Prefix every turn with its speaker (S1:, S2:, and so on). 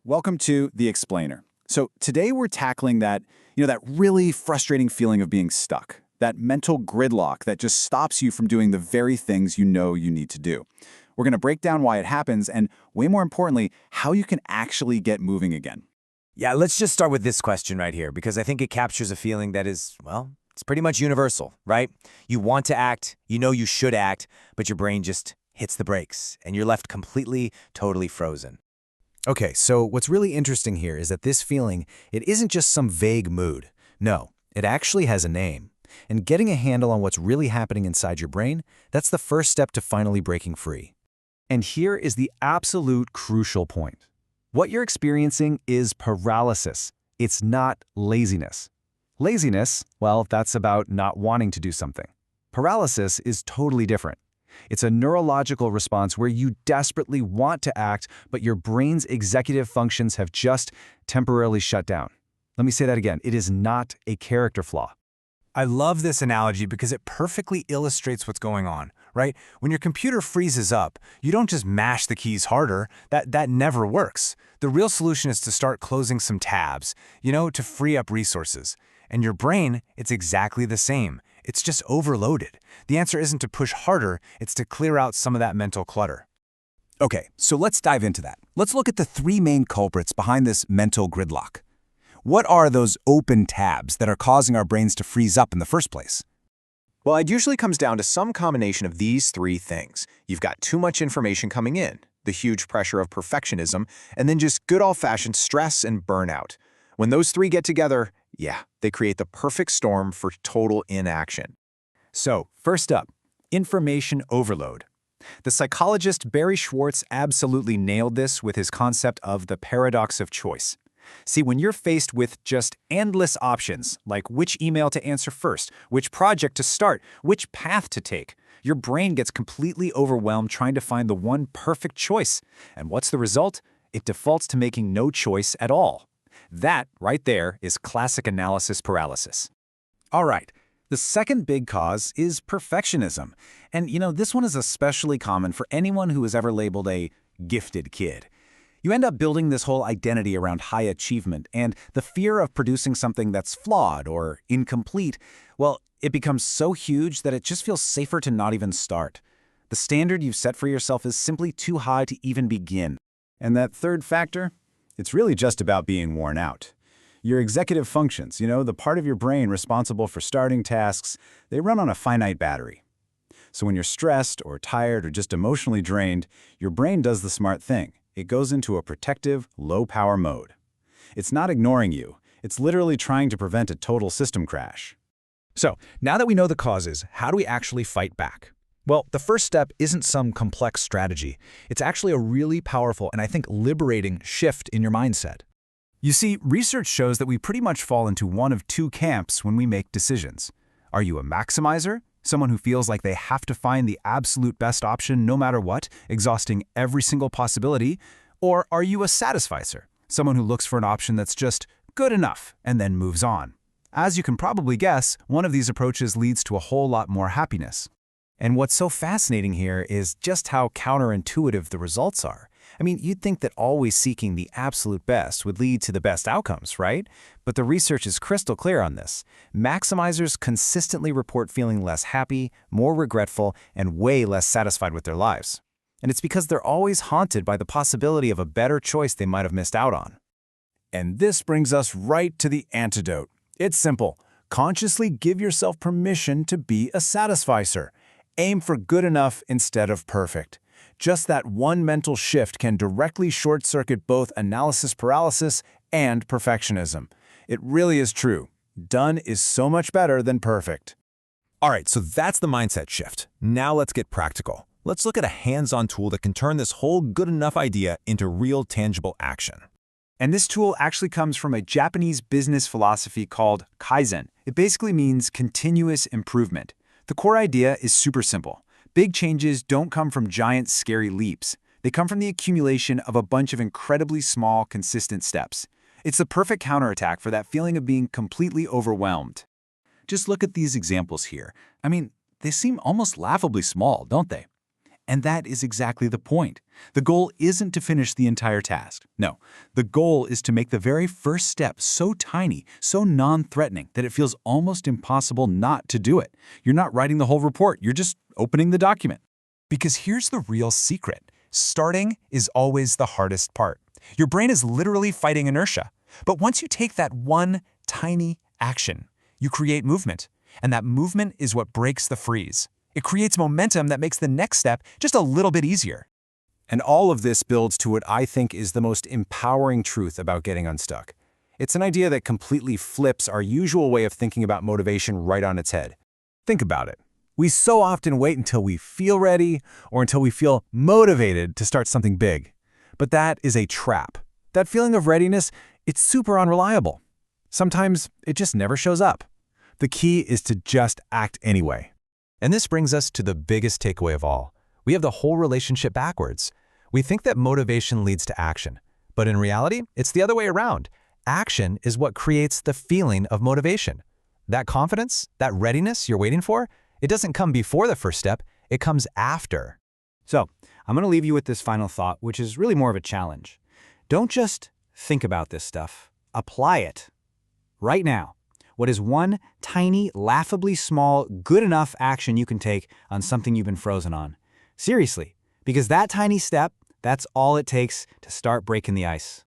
S1: Welcome to The Explainer. So today we're tackling that really frustrating feeling of being stuck, that mental gridlock that just stops you from doing the very things you know you need to do. We're going to break down why it happens and, way more importantly, how you can actually get moving again.
S2: Yeah, let's just start with this question right here, because I think it captures a feeling that is, well, it's pretty much universal, right? You want to act, you know you should act, but your brain just hits the brakes, and you're left completely, totally frozen.
S3: Okay, so what's really interesting here is that this feeling, it isn't just some vague mood. No, it actually has a name. And getting a handle on what's really happening inside your brain, that's the first step to finally breaking free. And here is the absolute crucial point. What you're experiencing is paralysis. It's not laziness. Laziness, well, that's about not wanting to do something. Paralysis is totally different. It's a neurological response where you desperately want to act, but your brain's executive functions have just temporarily shut down. Let me say that again. It is not a character flaw.
S4: I love this analogy because it perfectly illustrates what's going on, right? When your computer freezes up, you don't just mash the keys harder. That never works. The real solution is to start closing some tabs, to free up resources. And your brain, it's exactly the same. It's just overloaded. The answer isn't to push harder, it's to clear out some of that mental clutter.
S5: Okay, so let's dive into that. Let's look at the three main culprits behind this mental gridlock. What are those open tabs that are causing our brains to freeze up in the first place?
S6: Well, it usually comes down to some combination of these three things. You've got too much information coming in, the huge pressure of perfectionism, and then just good old-fashioned stress and burnout. When those three get together, they create the perfect storm for total inaction.
S1: So, first up, information overload. The psychologist Barry Schwartz absolutely nailed this with his concept of the paradox of choice. See, when you're faced with just endless options, like which email to answer first, which project to start, which path to take, your brain gets completely overwhelmed trying to find the one perfect choice. And what's the result? It defaults to making no choice at all. That, right there, is classic analysis paralysis.
S5: All right, the second big cause is perfectionism. And this one is especially common for anyone who is ever labeled a gifted kid. You end up building this whole identity around high achievement, and the fear of producing something that's flawed or incomplete, well, it becomes so huge that it just feels safer to not even start. The standard you've set for yourself is simply too high to even begin.
S1: And that third factor? It's really just about being worn out. Your executive functions, the part of your brain responsible for starting tasks, they run on a finite battery. So when you're stressed or tired or just emotionally drained, your brain does the smart thing. It goes into a protective, low-power mode. It's not ignoring you. It's literally trying to prevent a total system crash.
S3: So, now that we know the causes, how do we actually fight back? Well, the first step isn't some complex strategy. It's actually a really powerful and I think liberating shift in your mindset.
S5: You see, research shows that we pretty much fall into one of two camps when we make decisions. Are you a maximizer? Someone who feels like they have to find the absolute best option no matter what, exhausting every single possibility? Or are you a satisficer? Someone who looks for an option that's just good enough and then moves on. As you can probably guess, one of these approaches leads to a whole lot more happiness. And what's so fascinating here is just how counterintuitive the results are. I mean, you'd think that always seeking the absolute best would lead to the best outcomes, right? But the research is crystal clear on this. Maximizers consistently report feeling less happy, more regretful, and way less satisfied with their lives. And it's because they're always haunted by the possibility of a better choice they might have missed out on.
S1: And this brings us right to the antidote. It's simple. Consciously give yourself permission to be a satisficer. Aim for good enough instead of perfect. Just that one mental shift can directly short-circuit both analysis paralysis and perfectionism. It really is true. Done is so much better than perfect.
S4: All right, so that's the mindset shift. Now let's get practical. Let's look at a hands-on tool that can turn this whole good enough idea into real tangible action.
S1: And this tool actually comes from a Japanese business philosophy called Kaizen. It basically means continuous improvement. The core idea is super simple. Big changes don't come from giant, scary leaps. They come from the accumulation of a bunch of incredibly small, consistent steps. It's the perfect counterattack for that feeling of being completely overwhelmed. Just look at these examples here. I mean, they seem almost laughably small, don't they?
S5: And that is exactly the point. The goal isn't to finish the entire task. No, the goal is to make the very first step so tiny, so non-threatening that it feels almost impossible not to do it. You're not writing the whole report, you're just opening the document.
S4: Because here's the real secret. Starting is always the hardest part. Your brain is literally fighting inertia. But once you take that one tiny action, you create movement. And that movement is what breaks the freeze. It creates momentum that makes the next step just a little bit easier.
S3: And all of this builds to what I think is the most empowering truth about getting unstuck. It's an idea that completely flips our usual way of thinking about motivation right on its head. Think about it. We so often wait until we feel ready or until we feel motivated to start something big. But that is a trap. That feeling of readiness, it's super unreliable. Sometimes it just never shows up. The key is to just act anyway.
S5: And this brings us to the biggest takeaway of all. We have the whole relationship backwards. We think that motivation leads to action. But in reality, it's the other way around. Action is what creates the feeling of motivation. That confidence, that readiness you're waiting for, it doesn't come before the first step, it comes after.
S1: So, I'm going to leave you with this final thought, which is really more of a challenge. Don't just think about this stuff. Apply it. Right now. What is one tiny, laughably small, good enough action you can take on something you've been frozen on? Seriously, because that tiny step, that's all it takes to start breaking the ice.